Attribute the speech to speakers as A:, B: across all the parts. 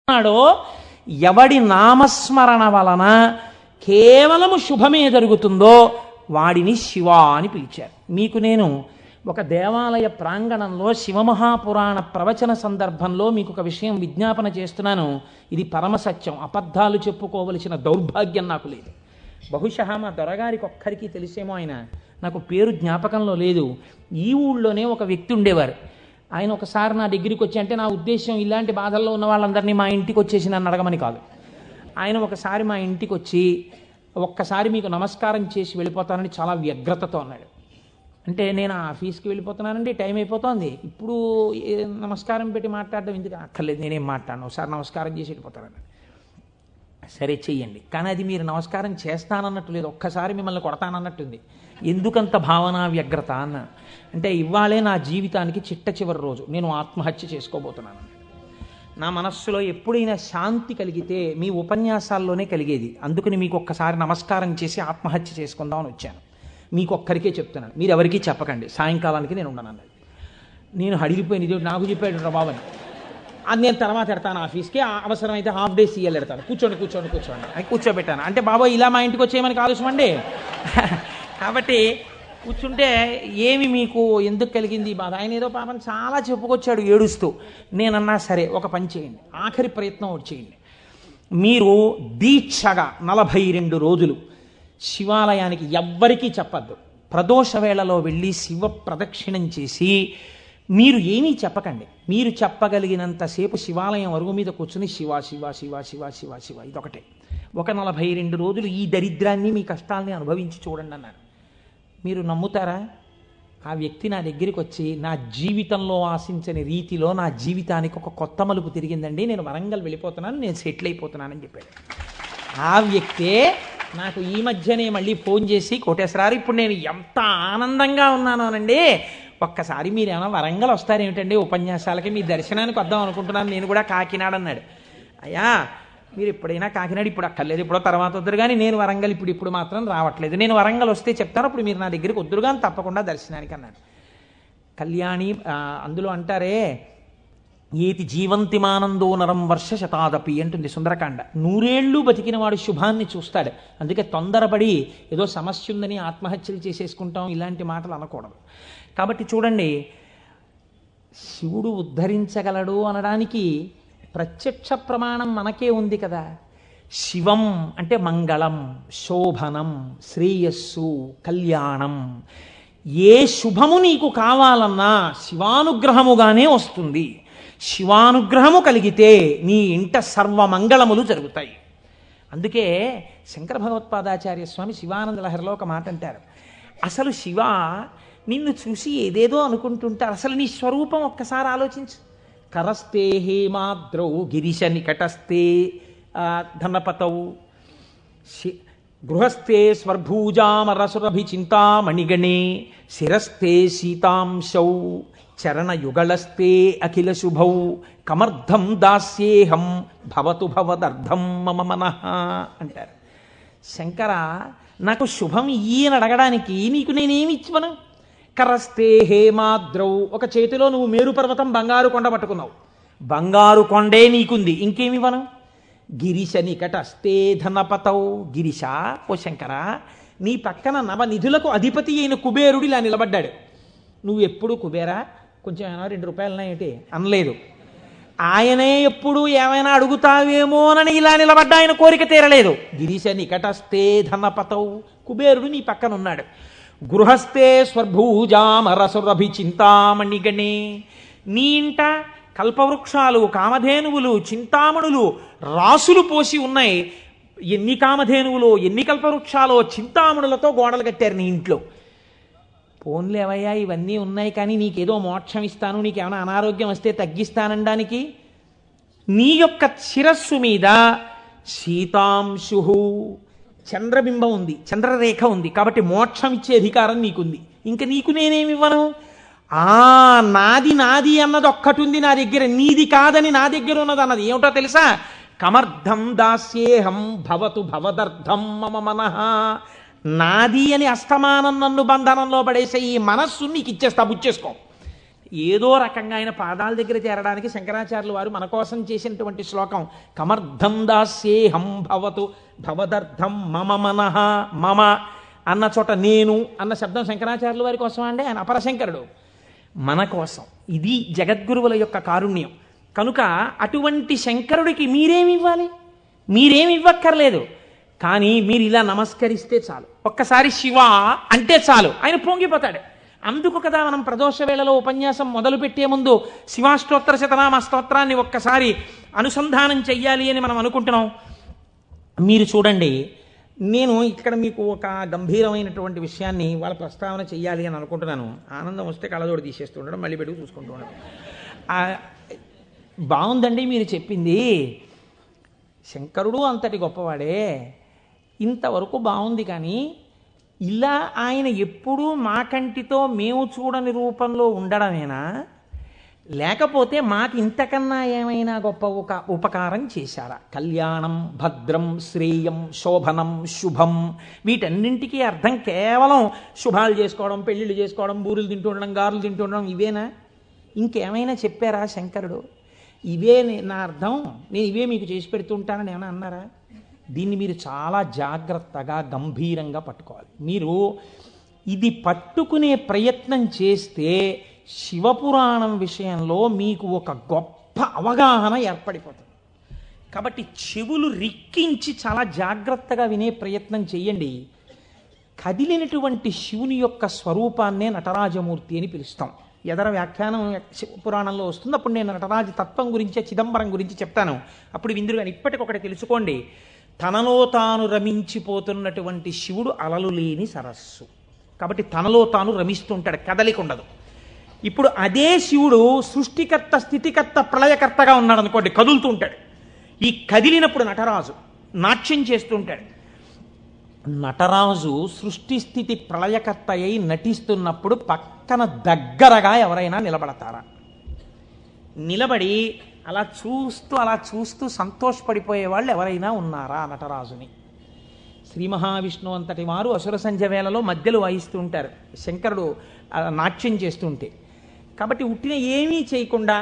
A: ఉన్నాడో ఎవడి నామస్మరణ వలన కేవలము శుభమే జరుగుతుందో వాడిని శివ అని పిలిచారు. మీకు నేను ఒక దేవాలయ ప్రాంగణంలో శివమహాపురాణ ప్రవచన సందర్భంలో మీకు ఒక విషయం విజ్ఞాపన చేస్తున్నాను. ఇది పరమసత్యం, అబద్ధాలు చెప్పుకోవలసిన దౌర్భాగ్యం నాకు లేదు. బహుశా మా దొరగారికి ఒక్కరికి తెలిసేమో, ఆయన నాకు పేరు జ్ఞాపకంలో లేదు. ఈ ఊళ్ళోనే ఒక వ్యక్తి ఉండేవారు. ఆయన ఒకసారి నా దగ్గరికి వచ్చి, అంటే నా ఉద్దేశం ఇలాంటి బాధల్లో ఉన్న వాళ్ళందరినీ మా ఇంటికి వచ్చేసి నన్ను అడగమని కాదు. ఆయన ఒకసారి మా ఇంటికి వచ్చి, ఒక్కసారి మీకు నమస్కారం చేసి వెళ్ళిపోతానని చాలా వ్యగ్రతతో అన్నాడు. అంటే నేను ఆఫీస్కి వెళ్ళిపోతున్నానండి, టైం అయిపోతుంది, ఇప్పుడు నమస్కారం పెట్టి మాట్లాడడం ఎందుకు? అక్కర్లేదు, నేనేం మాట్లాడను, ఒకసారి నమస్కారం చేసి వెళ్ళిపోతానని. సరే చెయ్యండి, కానీ అది మీరు నమస్కారం చేస్తానన్నట్టు లేదు, ఒక్కసారి మిమ్మల్ని కొడతానన్నట్టుంది. ఎందుకంత భావన వ్యగ్రత అన్న అంటే, ఇవాళే నా జీవితానికి చిట్ట చివరి రోజు, నేను ఆత్మహత్య చేసుకోబోతున్నాను. నా మనస్సులో ఎప్పుడైనా శాంతి కలిగితే మీ ఉపన్యాసాల్లోనే కలిగేది. అందుకని మీకు ఒక్కసారి నమస్కారం చేసి ఆత్మహత్య చేసుకుందామని వచ్చాను. మీకు ఒక్కరికే చెప్తున్నాను, మీరు ఎవరికీ చెప్పకండి, సాయంకాలానికి నేను ఉండను అన్నది. నేను హడిలిపోయిన, ఇది నాకు చెప్పాడు బాబని, అది నేను తర్వాత ఎడతాను ఆఫీస్కి, అవసరమైతే హాఫ్ డే సీఎల్ ఎడతాను, కూర్చోండి అని కూర్చోబెట్టాను. అంటే బాబా ఇలా మా ఇంటికి వచ్చేయమని ఆలోచన అండి. కాబట్టి కూర్చుంటే ఏమి మీకు ఎందుకు కలిగింది బాధ? ఆయన ఏదో పాపం చాలా చెప్పుకొచ్చాడు ఏడుస్తూ. నేనన్నా సరే ఒక పని చేయండి, ఆఖరి ప్రయత్నం ఒకటి చేయండి. మీరు దీక్షగా 42 రోజులు శివాలయానికి ఎవ్వరికీ చెప్పద్దు. ప్రదోష వేళలో వెళ్ళి శివ ప్రదక్షిణం చేసి మీరు ఏమీ చెప్పకండి. మీరు చెప్పగలిగినంతసేపు శివాలయం అరుగు మీద కూర్చుని శివ శివ శివ శివ శివ శివ ఇదొకటే. ఒక 42 రోజులు ఈ దరిద్రాన్ని, మీ కష్టాలని అనుభవించి చూడండి అన్నారు. మీరు నమ్ముతారా? ఆ వ్యక్తి నా దగ్గరికి వచ్చి, నా జీవితంలో ఆశించని రీతిలో నా జీవితానికి ఒక కొత్త మలుపు తిరిగిందండి, నేను వరంగల్ వెళ్ళిపోతున్నాను, నేను సెటిల్ అయిపోతున్నానని చెప్పాడు. ఆ వ్యక్తే నాకు ఈ మధ్యనే మళ్ళీ ఫోన్ చేసి, కోటేశ్వరారు ఇప్పుడు నేను ఎంత ఆనందంగా ఉన్నానోనండి, ఒక్కసారి మీరు ఏమైనా వరంగల్ వస్తారేమిటండి ఉపన్యాసాలకి, మీ దర్శనానికి వద్దాం అనుకుంటున్నాను, నేను కూడా కాకినాడ అన్నాడు. అయ్యా మీరు ఎప్పుడైనా కాకినాడ, ఇప్పుడు అక్కర్లేదు, ఇప్పుడో తర్వాత వద్దురు కానీ, నేను వరంగల్ ఇప్పుడు మాత్రం రావట్లేదు, నేను వరంగల్ వస్తే చెప్తాను, అప్పుడు మీరు నా దగ్గరికి వద్దురు కానీ తప్పకుండా దర్శనానికి అన్నాడు. కళ్యాణి అందులో అంటారే, ఏతి జీవంతిమానందో నరం వర్ష శతాదపి అంటుంది సుందరకాండ. 100 ఏళ్ళు బతికిన వాడు శుభాన్ని చూస్తాడు. అందుకే తొందరపడి ఏదో సమస్య ఉందని ఆత్మహత్యలు చేసేసుకుంటాం, ఇలాంటి మాటలు అనకూడదు. కాబట్టి చూడండి, శివుడు ఉద్ధరించగలడు అనడానికి ప్రత్యక్ష ప్రమాణం మనకే ఉంది కదా. శివం అంటే మంగళం, శోభనం, శ్రేయస్సు, కళ్యాణం. ఏ శుభము నీకు కావాలన్నా శివానుగ్రహముగానే వస్తుంది. శివానుగ్రహము కలిగితే నీ ఇంట సర్వమంగళములు జరుగుతాయి. అందుకే శంకర భగవత్పాదాచార్య స్వామి శివానంద లహరిలో ఒక మాట అంటారు, అసలు శివ నిన్ను చూసి ఏదేదో అనుకుంటుంటారు, అసలు నీ స్వరూపం ఒక్కసారి ఆలోచించు. కరస్తే హేమాద్రౌ గిరిశ నికటస్తే ధనపతౌ గృహస్థే స్వర్భూజామరసురభి చింతామణిగణే శిరస్థే సీతాంశౌ చరణయుగళస్తే అఖిల శుభౌ కమర్థం దాస్యేహం భవతు భవదర్థం మమ మనః అంటారు. శంకర, నాకు శుభం ఈయన అడగడానికి నీకు నేనేమి ఇచ్చివను? కరస్తే హేమాద్రౌ, ఒక చేతిలో నువ్వు మేరు పర్వతం బంగారు కొండ పట్టుకున్నావు, బంగారు కొండే నీకుంది, ఇంకేమివ్వను? గిరిశ నికటస్తే ధనపతౌ, గిరిశ ఓ శంకర, నీ పక్కన నవనిధులకు అధిపతి అయిన కుబేరుడు ఇలా నిలబడ్డాడు. నువ్వు ఎప్పుడు కుబేరా కొంచెం ఏమైనా 2 రూపాయలనా ఏంటి అనలేదు. ఆయనే ఎప్పుడు ఏమైనా అడుగుతావేమోనని ఇలా నిలబడ్డా, ఆయన కోరిక తీరలేదు. గిరిశ నికటస్తే ధనపతౌ, కుబేరుడు నీ పక్కన ఉన్నాడు. గృహస్థే స్వర్భూజామరసురభి చింతామణిగణే, నీ ఇంట కల్పవృక్షాలు, కామధేనువులు, చింతామణులు రాసులు పోసి ఉన్నాయి. ఎన్ని కామధేనువులో, ఎన్ని కల్పవృక్షాలో, చింతామణులతో గోడలు కట్టారు నీ ఇంట్లో. పోన్లేవయ్యా ఇవన్నీ ఉన్నాయి, కానీ నీకేదో మోక్షం ఇస్తాను, నీకేమైనా అనారోగ్యం వస్తే తగ్గిస్తానడానికి నీ యొక్క శిరస్సు మీద సీతాంశు చంద్రబింబం ఉంది, చంద్రరేఖ ఉంది, కాబట్టి మోక్షం ఇచ్చే అధికారం నీకుంది. ఇంకా నీకు నేనేమివ్వను? నాది నాది అన్నది ఒక్కటి ఉంది నా దగ్గర, నీది కాదని నా దగ్గర ఉన్నది అన్నది ఏమిటో తెలుసా? కమర్థం దాస్యేహం భవతు భవదర్థం మమ మనః. నాది అని అస్తమానం నన్ను బంధనంలో పడేసే ఈ మనస్సు నీకు ఇచ్చేస్తా, బుచ్చేసుకో. ఏదో రకంగా ఆయన పాదాల దగ్గర చేరడానికి శంకరాచార్యులు వారు మన కోసం చేసినటువంటి శ్లోకం కమర్థం దాస్యేహం భవతు భవదర్థం మమ మనః మమ అన్న చోట నేను అన్న శబ్దం శంకరాచార్యుల వారి కోసం అండి, ఆయన అపరశంకరుడు. మన కోసం. ఇది జగద్గురువుల యొక్క కారుణ్యం. కనుక అటువంటి శంకరుడికి మీరేమి ఇవ్వాలి? మీరేమి ఇవ్వక్కర్లేదు. కానీ మీరు ఇలా నమస్కరిస్తే చాలు, ఒక్కసారి శివ అంటే చాలు, ఆయన పొంగిపోతాడు. అందుకు కదా మనం ప్రదోష వేళలో ఉపన్యాసం మొదలుపెట్టే ముందు శివాష్టోత్తర శతనామ స్తోత్రాన్ని ఒక్కసారి అనుసంధానం చెయ్యాలి అని మనం అనుకుంటున్నాం. మీరు చూడండి, నేను ఇక్కడ మీకు ఒక గంభీరమైనటువంటి విషయాన్ని వాళ్ళ ప్రస్తావన చెయ్యాలి అని అనుకుంటున్నాను. ఆనందం వస్తే కళ్ళజోడు తీసేస్తూ ఉండడం, మళ్ళీ పెట్టుకు చూసుకుంటూ ఉండడం. బాగుందండి మీరు చెప్పింది, శంకరుడు అంతటి గొప్పవాడే, ఇంతవరకు బాగుంది. కానీ ఇలా ఆయన ఎప్పుడూ మా కంటితో మేము చూడని రూపంలో ఉండడమేనా, లేకపోతే మాకు ఇంతకన్నా ఏమైనా గొప్ప ఉపకారం చేశారా? కళ్యాణం, భద్రం, శ్రేయం, శోభనం, శుభం, వీటన్నింటికీ అర్థం కేవలం శుభాలు చేసుకోవడం, పెళ్ళిళ్ళు చేసుకోవడం, బూరులు తింటూ ఉండడం, గారులు తింటూ ఉండడం, ఇవేనా? ఇంకేమైనా చెప్పారా శంకరుడు? ఇవే నా అర్థం, నేను ఇవే మీకు చేసి పెడుతుంటానని ఏమైనా అన్నారా? దీన్ని మీరు చాలా జాగ్రత్తగా గంభీరంగా పట్టుకోవాలి. మీరు ఇది పట్టుకునే ప్రయత్నం చేస్తే శివపురాణం విషయంలో మీకు ఒక గొప్ప అవగాహన ఏర్పడిపోతుంది. కాబట్టి చెవులు రిక్కించి చాలా జాగ్రత్తగా వినే ప్రయత్నం చేయండి. కదిలినటువంటి శివుని యొక్క స్వరూపాన్నే నటరాజమూర్తి అని పిలుస్తాం. ఎదర వ్యాఖ్యానం పురాణంలో వస్తుంది, అప్పుడు నేను నటరాజ తత్వం గురించి, చిదంబరం గురించి చెప్తాను. అప్పుడు విందురు కానీ ఇప్పటికొకటి తెలుసుకోండి, తనలో తాను రమించిపోతున్నటువంటి శివుడు అలలు లేని సరస్సు. కాబట్టి తనలో తాను రమిస్తుంటాడు, కదలిక ఉండదు. ఇప్పుడు అదే శివుడు సృష్టికర్త, స్థితికర్త, ప్రళయకర్తగా ఉన్నాడు అనుకోండి, కదులుతూ ఉంటాడు. ఈ కదిలినప్పుడు నటరాజు నాట్యం చేస్తుంటాడు. నటరాజు సృష్టి స్థితి ప్రళయకర్త అయి నటిస్తున్నప్పుడు పక్కన దగ్గరగా ఎవరైనా నిలబడతారా? నిలబడి అలా చూస్తూ సంతోషపడిపోయే వాళ్ళు ఎవరైనా ఉన్నారా నటరాజుని? శ్రీ మహావిష్ణువు అంతటి వారు అసుర సంధ్య వేళలో మధ్యలో వాయిస్తూ ఉంటారు, శంకరుడు నాట్యం చేస్తుంటే. కాబట్టి ఉట్టిన ఏమీ చేయకుండా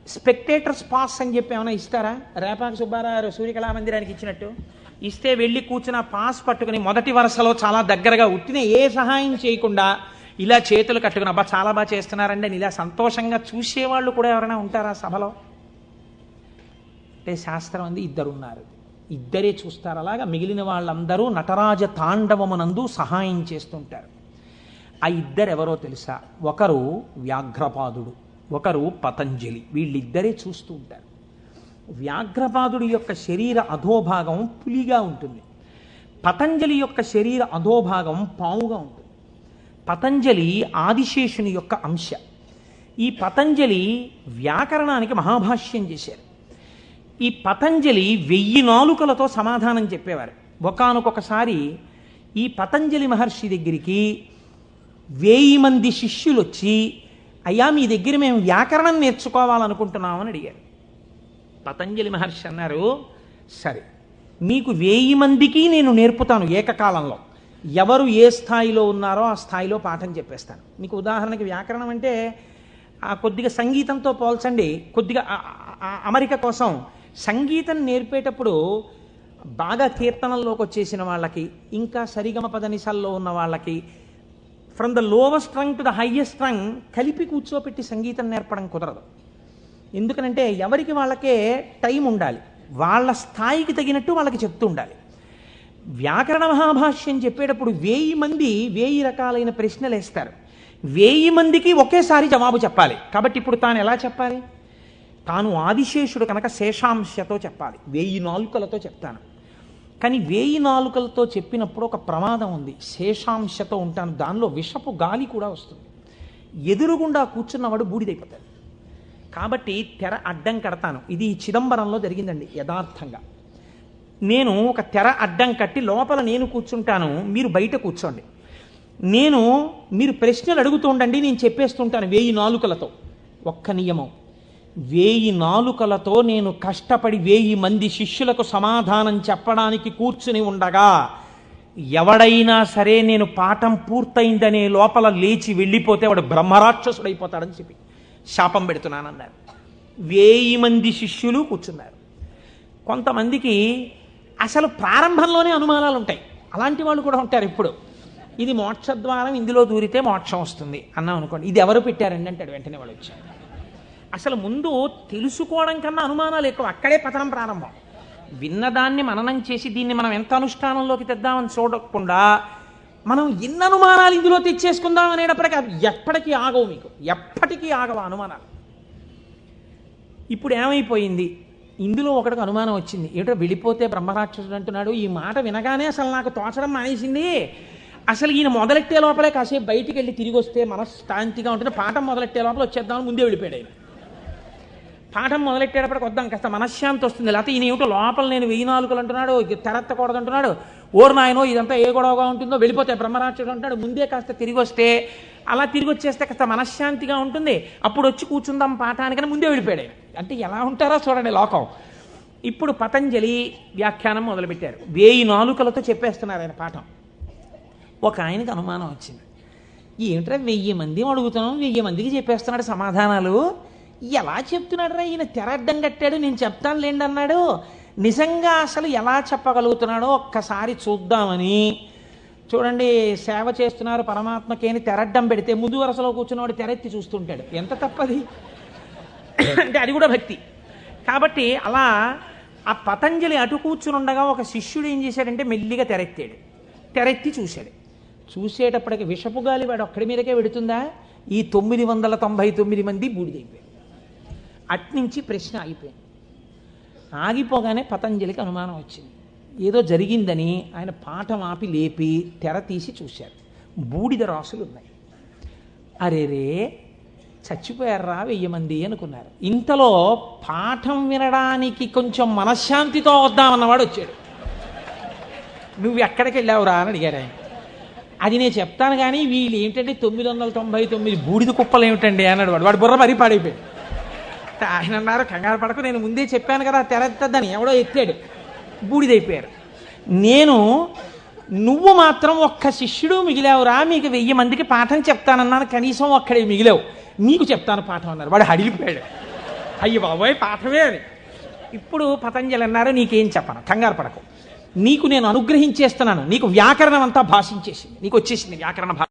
A: స్పెక్టేటర్స్ పాస్ అని చెప్పి ఏమైనా ఇస్తారా? రేపాక సుబ్బారావు సూర్యకళామందిరానికి ఇచ్చినట్టు ఇస్తే వెళ్ళి కూర్చున్న పాస్ పట్టుకుని మొదటి వరుసలో చాలా దగ్గరగా ఉట్టిన ఏ సహాయం చేయకుండా ఇలా చేతులు కట్టుకుని అబ్బా చాలా బాగా చేస్తున్నారండి అని ఇలా సంతోషంగా చూసేవాళ్ళు కూడా ఎవరైనా ఉంటారా సభలో? అంటే శాస్త్రం అంది ఇద్దరున్నారు, ఇద్దరే చూస్తారు. అలాగా మిగిలిన వాళ్ళందరూ నటరాజ తాండవమునందు సహాయం చేస్తుంటారు. ఆ ఇద్దరెవరో తెలుసా? ఒకరు వ్యాఘ్రపాదుడు, ఒకరు పతంజలి. వీళ్ళిద్దరే చూస్తూ ఉంటారు. వ్యాఘ్రపాదుడి యొక్క శరీర అధోభాగం పులిగా ఉంటుంది, పతంజలి యొక్క శరీర అధోభాగం పావుగా ఉంటుంది. పతంజలి ఆదిశేషుని యొక్క అంశ. ఈ పతంజలి వ్యాకరణానికి మహాభాష్యం చేశారు. ఈ పతంజలి 1000 నాలుకలతో సమాధానం చెప్పేవారు. ఒకానొకసారి ఈ పతంజలి మహర్షి దగ్గరికి 1000 మంది శిష్యులు వచ్చి, అయ్యా మీ దగ్గర మేము వ్యాకరణం నేర్చుకోవాలనుకుంటున్నామని అడిగారు. పతంజలి మహర్షి అన్నారు, సరే మీకు 1000 మందికి నేను నేర్పుతాను ఏకకాలంలో. ఎవరు ఏ స్థాయిలో ఉన్నారో ఆ స్థాయిలో పాఠం చెప్పేస్తాను. మీకు ఉదాహరణకి వ్యాకరణం అంటే కొద్దిగా సంగీతంతో పోల్చండి. కొద్దిగా అమరిక కోసం సంగీతం నేర్పేటప్పుడు బాగా కీర్తనల్లోకి వచ్చేసిన వాళ్ళకి, ఇంకా సరిగమ పదనిసల్లో ఉన్న వాళ్ళకి, from the lowest strung to the highest strung కలిపి కూర్చోపెట్టి సంగీతం నేర్పడం కుదరదు. ఎందుకనంటే ఎవరికి వాళ్ళకే టైం ఉండాలి, వాళ్ళ స్థాయికి తగినట్టు వాళ్ళకి చెప్తూ ఉండాలి. వ్యాకరణ మహాభాష్యం చెప్పేటప్పుడు 1000 మంది 1000 రకాలైన ప్రశ్నలు వేస్తారు. 1000 మందికి ఒకేసారి జవాబు చెప్పాలి. కాబట్టి ఇప్పుడు తాను ఎలా చెప్పాలి? తాను ఆదిశేషుడు కనుక శేషాంశతో చెప్పాలి, 1000 నాలుకలతో చెప్తాను. కానీ 1000 నాలుకలతో చెప్పినప్పుడు ఒక ప్రమాదం ఉంది. శేషాంశతో ఉంటాను, దానిలో విషపు గాలి కూడా వస్తుంది, ఎదురుగుండా కూర్చున్నవాడు బూడిదైపోతాడు. కాబట్టి తెర అడ్డం కడతాను. ఇది చిదంబరంలో జరిగిందండి యథార్థంగా. నేను ఒక తెర అడ్డం కట్టి లోపల నేను కూర్చుంటాను, మీరు బయట కూర్చోండి. మీరు ప్రశ్నలు అడుగుతూ ఉండండి, నేను చెప్పేస్తుంటాను 1000 నాలుకలతో. ఒక్క నియమం, 1000 నాలుకలతో నేను కష్టపడి 1000 మంది శిష్యులకు సమాధానం చెప్పడానికి కూర్చుని ఉండగా ఎవడైనా సరే నేను పాఠం పూర్తయిందనే లోపల లేచి వెళ్ళిపోతే వాడు బ్రహ్మరాక్షసుడైపోతాడని చెప్పి శాపం పెడుతున్నానన్నారు. 1000 మంది శిష్యులు కూర్చున్నారు. కొంతమందికి అసలు ప్రారంభంలోనే అనుమానాలు ఉంటాయి. అలాంటి వాళ్ళు కూడా ఉంటారు. ఇప్పుడు ఇది మోక్షద్వారం, ఇందులో దూరితే మోక్షం వస్తుంది అన్నాం అనుకోండి, ఇది ఎవరు పెట్టారండి అంటాడు. వెంటనే వాళ్ళు వచ్చారు. అసలు ముందు తెలుసుకోవడం కన్నా అనుమానాలు ఎక్కువ. అక్కడే పతనం ప్రారంభం. విన్నదాన్ని మననం చేసి దీన్ని మనం ఎంత అనుష్ఠానంలోకి తెద్దామని చూడకుండా మనం ఎన్ని అనుమానాలు ఇందులో తెచ్చేసుకుందాం అనేటప్పటికీ అవి ఎప్పటికీ ఆగవు. మీకు ఎప్పటికీ ఆగవు అనుమానాలు. ఇప్పుడు ఏమైపోయింది, ఇందులో ఒకటికి అనుమానం వచ్చింది. ఏమిటో వెళ్ళిపోతే బ్రహ్మరాక్షసుడు అంటున్నాడు. ఈ మాట వినగానే అసలు నాకు తోచడం మానేసింది. అసలు ఈయన మొదలెట్టే లోపలే కాసేపు బయటికి వెళ్ళి తిరిగి వస్తే మనశ్శాంతిగా ఉంటుంది. పాఠం మొదలెట్టే లోపల వచ్చేద్దామని ముందే వెళ్ళిపోయాడు ఆయన. పాఠం మొదలెట్టేటప్పటికి వద్దాం కాస్త మనశ్శాంతి వస్తుంది. లేకపోతే ఈయన ఏమిటో లోపల నేను 1000 నాలుకలు అంటున్నాడు, తెరత్తకూడదు అంటున్నాడు. ఓరు నాయనో ఇదంతా ఏ గొడవగా ఉంటుందో, వెళ్ళిపోతే బ్రహ్మరాక్షసుడు అంటాడు. ముందే కాస్త తిరిగి వస్తే, అలా తిరిగి వచ్చేస్తే కాస్త మనశ్శాంతిగా ఉంటుంది. అప్పుడు వచ్చి కూర్చుందాం పాఠానికని ముందే వెళ్ళిపోయాడు ఆయన. అంటే ఎలా ఉంటారో చూడండి లోకం. ఇప్పుడు పతంజలి వ్యాఖ్యానం మొదలుపెట్టారు. 1000 నాలుకలతో చెప్పేస్తున్నారు ఆయన పాఠం. ఒక ఆయనకి అనుమానం వచ్చింది. ఏమిట్రా 1000 మంది అడుగుతున్నాం, 1000 మందికి చెప్పేస్తున్నాడు సమాధానాలు, ఎలా చెప్తున్నాడు రా ఈయన? తెరడ్డం కట్టాడు, నేను చెప్తాను లేండి అన్నాడు. నిజంగా అసలు ఎలా చెప్పగలుగుతున్నాడో ఒక్కసారి చూద్దామని. చూడండి, సేవ చేస్తున్నారు పరమాత్మకి అని తెరడ్డం పెడితే ముందు వరుసలో కూర్చున్నవాడు తెరెత్తి చూస్తుంటాడు. ఎంత తప్పది అంటే అది కూడా భక్తి. కాబట్టి అలా ఆ పతంజలి అటు కూర్చుని ఉండగా ఒక శిష్యుడు ఏం చేశాడంటే మెల్లిగా తెరెత్తాడు. తెరెత్తి చూశాడు. చూసేటప్పటికి విషపు గాలి వాడు ఒక్కడి మీదకే వెడుతుందా? ఈ 999 మంది బూడిదైపోయారు. అట్నుంచి ప్రశ్న ఆగిపోయింది. ఆగిపోగానే పతంజలికి అనుమానం వచ్చింది. ఏదో జరిగిందని ఆయన పాఠం ఆపి లేపి తెర తీసి చూశారు. బూడిద రాసులు ఉన్నాయి. అరేరే చచ్చిపోయారా 1000 మంది అనుకున్నారు. ఇంతలో పాఠం వినడానికి కొంచెం మనశ్శాంతితో వద్దామన్నవాడు వచ్చాడు. నువ్వు ఎక్కడికి వెళ్ళావురా అని అడిగారు ఆయన. అది నేను చెప్తాను కానీ వీళ్ళు ఏంటంటే 999 బూడిద కుప్పలు ఏమిటండి అన్నాడు వాడు. వాడు బుర్ర మరీ పాడైపోయాడు. ఆయన అన్నారు, కంగారు పడకు, నేను ముందే చెప్పాను కదా తెరెత్తద్దని. ఎవడో ఎత్తాడు, బూడిదైపోయారు. నువ్వు మాత్రం ఒక్క శిష్యుడు మిగిలావురా, మీకు 1000 మందికి పాఠం చెప్తానన్నాను, కనీసం ఒక్కడే మిగిలావు, నీకు చెప్తాను పాఠం అన్నారు. వాడు హడిలిపోయాడు. అయ్యి బాబోయ్ పాఠమే అని. ఇప్పుడు పతంజలి అన్నారు, నీకేం చెప్పను, కంగారు పడకు, నీకు నేను అనుగ్రహించేస్తున్నాను, నీకు వ్యాకరణం అంతా భాషించేసింది, నీకు వచ్చేసింది వ్యాకరణ భాష.